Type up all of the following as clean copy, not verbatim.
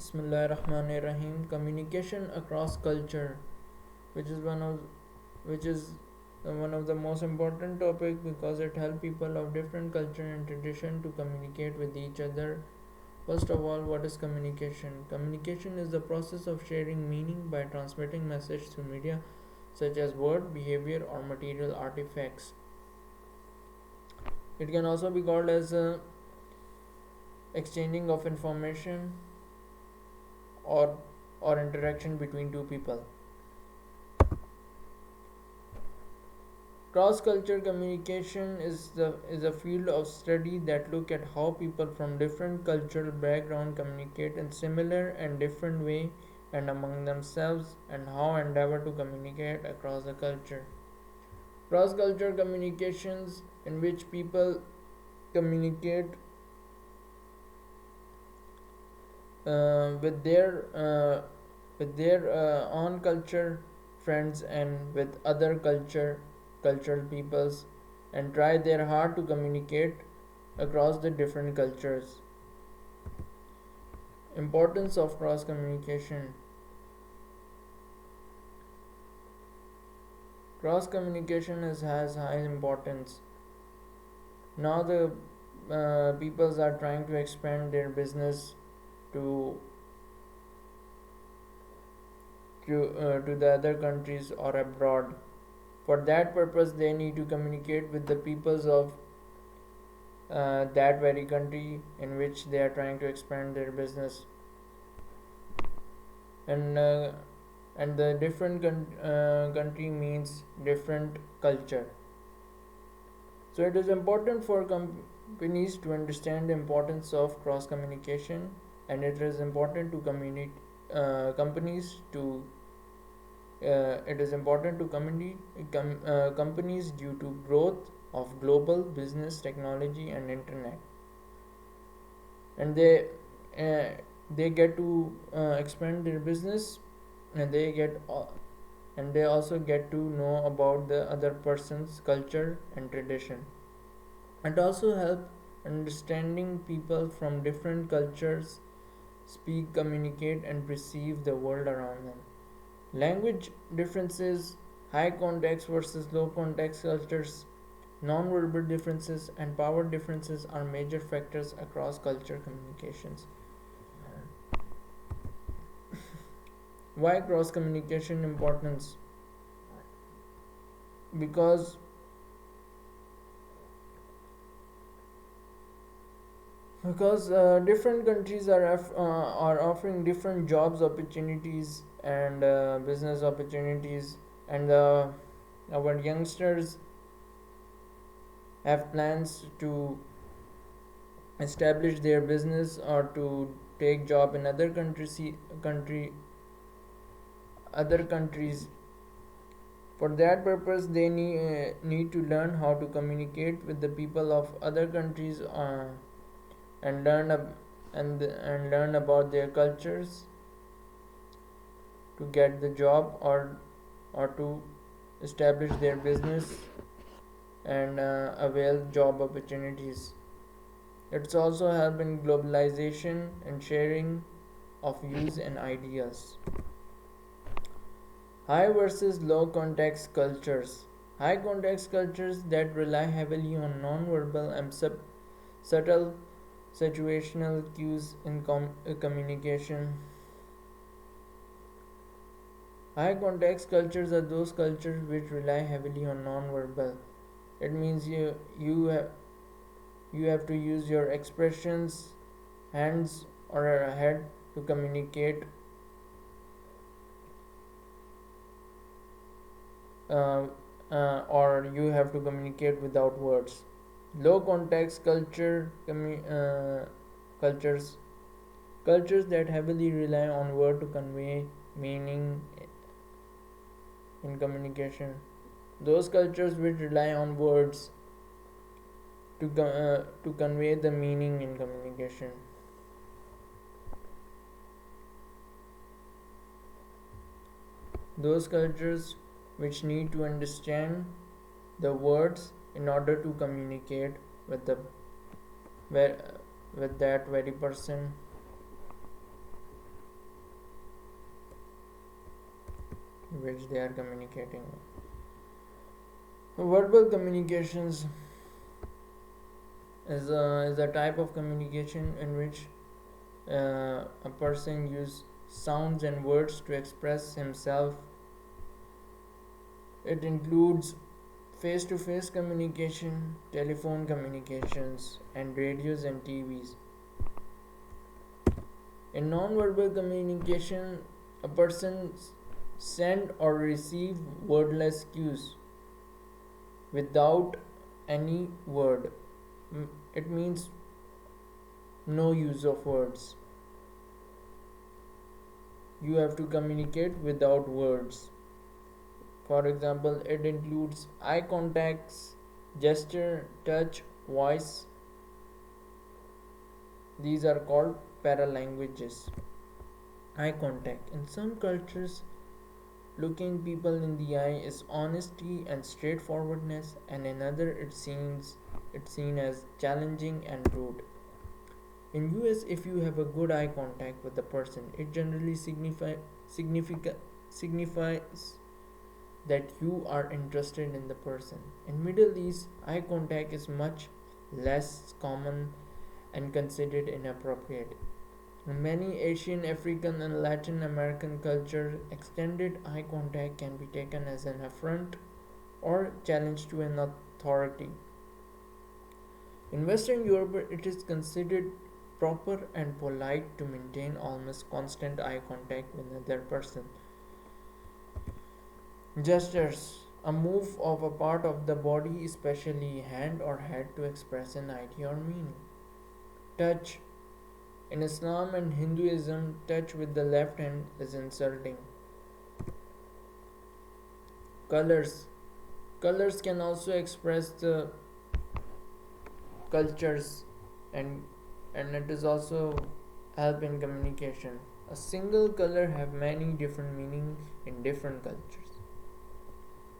Bismillahirrahmanirrahim. Communication across culture, which is which is one of the most important topic because it helps people of different culture and tradition to communicate with each other. First of all, what is communication? Communication is the process of sharing meaning by transmitting message through media such as word, behavior, or material artifacts. It can also be called as exchanging of information or interaction between two people. Cross culture communication is a field of study that look at how people from different cultural background communicate in similar and different way and among themselves, and how endeavor to communicate across the culture. Cross culture communications in which people communicate with their own culture friends and with other cultural peoples, and try their hard to communicate across the different cultures. Importance of cross communication. Cross communication has high importance. Now the peoples are trying to expand their business to to the other countries or abroad. For that purpose, they need to communicate with the peoples of that very country in which they are trying to expand their business, and uh, and the different country means different culture. So it is important for companies to understand the importance of cross communication, and it is important to companies to it is important to companies due to growth of global business technology and internet, and they get to expand their business, and they also get to know about the other person's culture and tradition, and also help understanding people from different cultures speak, communicate, and perceive the world around them. Language differences, high context versus low context cultures, non-verbal differences, and power differences are major factors across culture communications. Why cross communication importance? Because different countries are offering different jobs opportunities and business opportunities, and our youngsters have plans to establish their business or to take job in country other countries. For that purpose, they need to learn how to communicate with the people of other countries, and learn about their cultures to get the job, or to establish their business and avail job opportunities. It's also help in globalization and sharing of views and ideas. High versus low context cultures. High context cultures that rely heavily on non-verbal and subtle situational cues in communication. High context cultures are those cultures which rely heavily on non-verbal. It means you have to use your expressions, hands, or head to communicate, uh, or you have to communicate without words. Low context cultures, cultures that heavily rely on word to convey meaning in communication. Those cultures which rely on words to convey the meaning in communication. Those cultures which need to understand the words in order to communicate with with that very person. which they are communicating. Verbal communications is a type of communication in which a person uses sounds and words to express himself. It includes face to face communication, telephone communications, and radios and TVs. In non-verbal communication, a person send or receive wordless cues without any word. It means no use of words. You have to communicate without words. For example, it includes eye contacts, gesture, touch, voice. These are called paralanguages. Eye contact. In some cultures, looking people in the eye is honesty and straightforwardness, and in other it's seen as challenging and rude. In US, if you have a good eye contact with the person, it generally signifies that you are interested in the person. In Middle East, eye contact is much less common and considered inappropriate. In many Asian, African, and Latin American cultures, extended eye contact can be taken as an affront or challenge to an authority. In Western Europe, it is considered proper and polite to maintain almost constant eye contact with another person. Gestures, a move of a part of the body, especially hand or head, to express an idea or meaning. Touch. In Islam and Hinduism, touch with the left hand is insulting. Colors. Colors can also express the cultures and it is also help in communication. A single color have many different meanings in different cultures.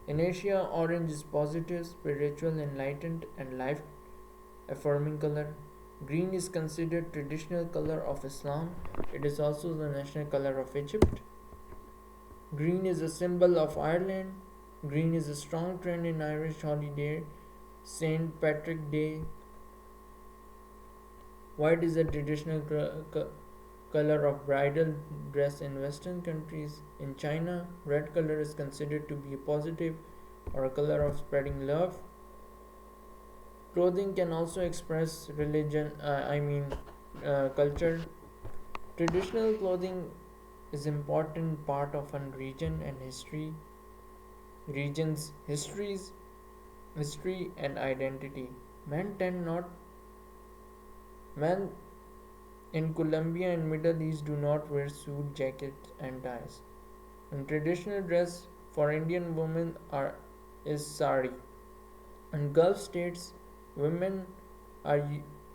In Asia, orange is positive, spiritual, enlightened, and life affirming color. Green is considered traditional color of Islam. It is also the national color of Egypt. Green is a symbol of Ireland. Green is a strong trend in Irish holiday, St. Patrick Day. White is a traditional color of bridal dress in Western countries. In China, red color is considered to be a positive or a color of spreading love. Clothing can also express culture. Traditional clothing is important part of a region and region's history and identity. Men tend not men in Colombia and Middle East do not wear suit, jackets, and ties. And traditional dress for Indian women is sari. In Gulf states, women are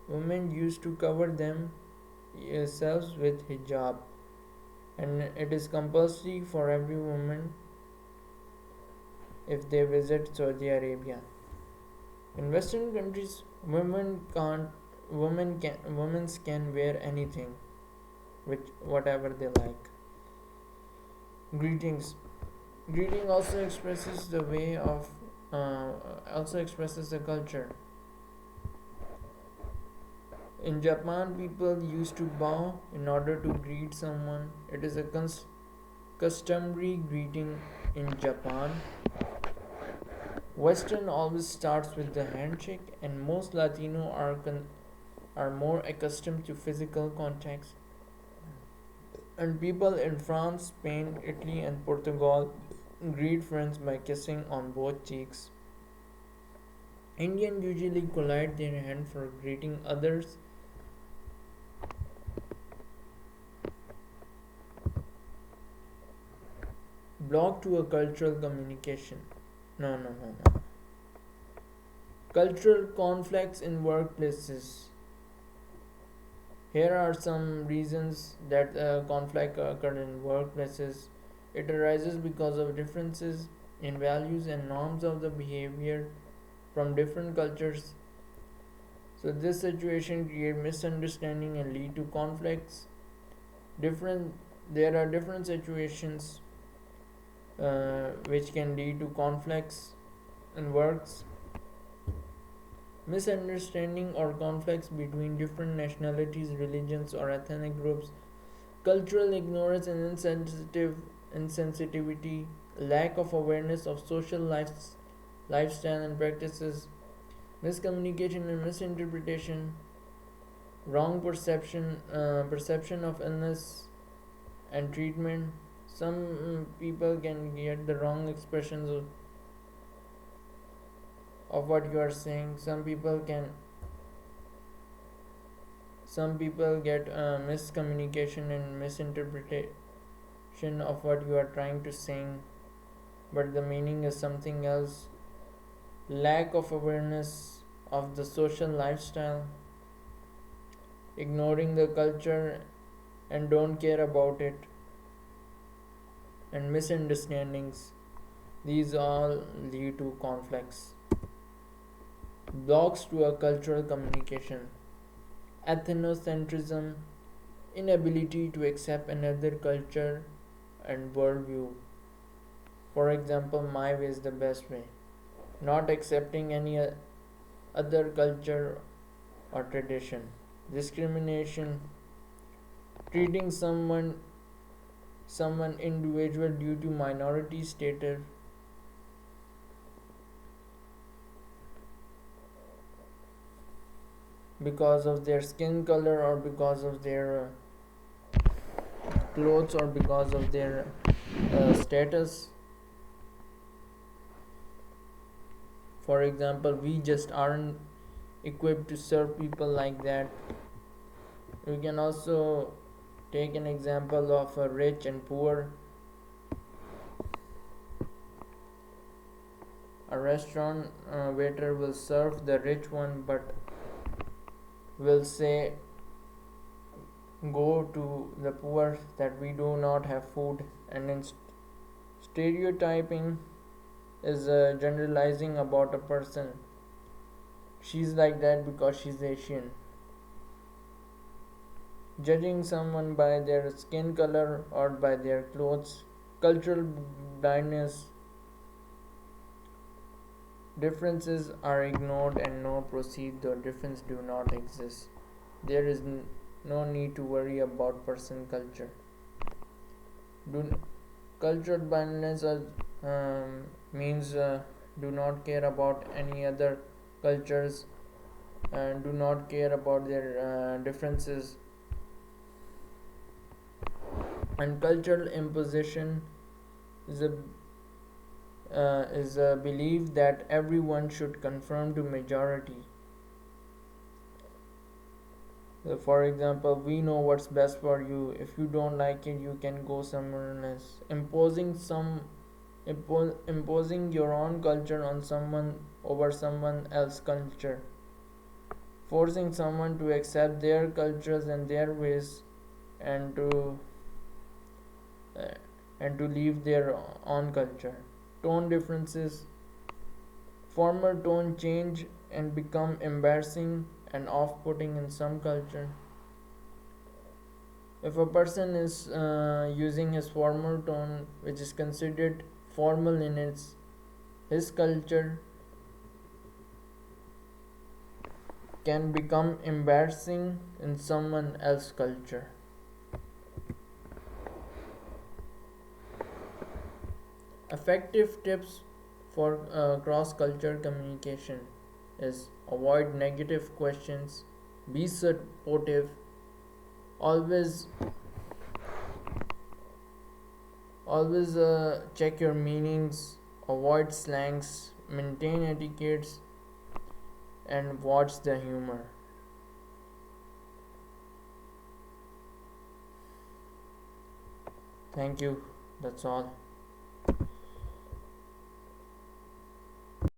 women used to cover themselves with hijab, and it is compulsory for every woman if they visit Saudi Arabia. In Western countries, women can wear anything, which whatever they like. Greetings. Greeting also expresses the way of also expresses the culture. In Japan, people used to bow in order to greet someone. It is a customary greeting in Japan. Western always starts with the handshake, and most Latino are more accustomed to physical contacts. And people in France, Spain, Italy, and Portugal greet friends by kissing on both cheeks. Indians usually collide their hand for greeting others. Block to a cultural communication. No. Cultural conflicts in workplaces. Here are some reasons that conflict occur in workplaces. It arises because of differences in values and norms of the behavior from different cultures. So this situation creates misunderstanding and lead to conflicts. There are different situations which can lead to conflicts and works. Misunderstanding or conflicts between different nationalities, religions, or ethnic groups, cultural ignorance and insensitivity, lack of awareness of social lifestyle and practices, miscommunication and misinterpretation, wrong perception of illness and treatment. Some people can get the wrong expressions of what you are saying. Some people get miscommunication and misinterpretation of what you are trying to sing, but the meaning is something else. Lack of awareness of the social lifestyle, ignoring the culture and don't care about it, and misunderstandings. These all lead to conflicts. Blocks to a cultural communication: ethnocentrism, inability to accept another culture and worldview. For example, my way is the best way. Not accepting any other culture or tradition. Discrimination, treating someone individual due to minority status, because of their skin color or because of their clothes or because of their status. For example, we just aren't equipped to serve people like that. We can also take an example of a rich and poor. A restaurant waiter will serve the rich one but will say go to the poor that we do not have food, and in stereotyping is generalizing about a person. She's like that because she's Asian. Judging someone by their skin color or by their clothes, cultural blindness. Differences are ignored and no proceed though difference do not exist. There is no need to worry about person culture. Cultural blindness means do not care about any other cultures and do not care about their differences. And cultural imposition is a belief that everyone should conform to majority. For example, we know what's best for you. If you don't like it, you can go somewhere else. Imposing your own culture on someone over someone else's culture. Forcing someone to accept their cultures and their ways, and to leave their own culture. Tone differences. Former tone change and become embarrassing and off-putting in some culture. If a person is using his formal tone, which is considered formal in his culture, can become embarrassing in someone else's culture. Effective tips for cross-culture communication is avoid negative questions, be supportive, always check your meanings, avoid slangs, maintain etiquettes, and watch the humor. Thank you. That's all.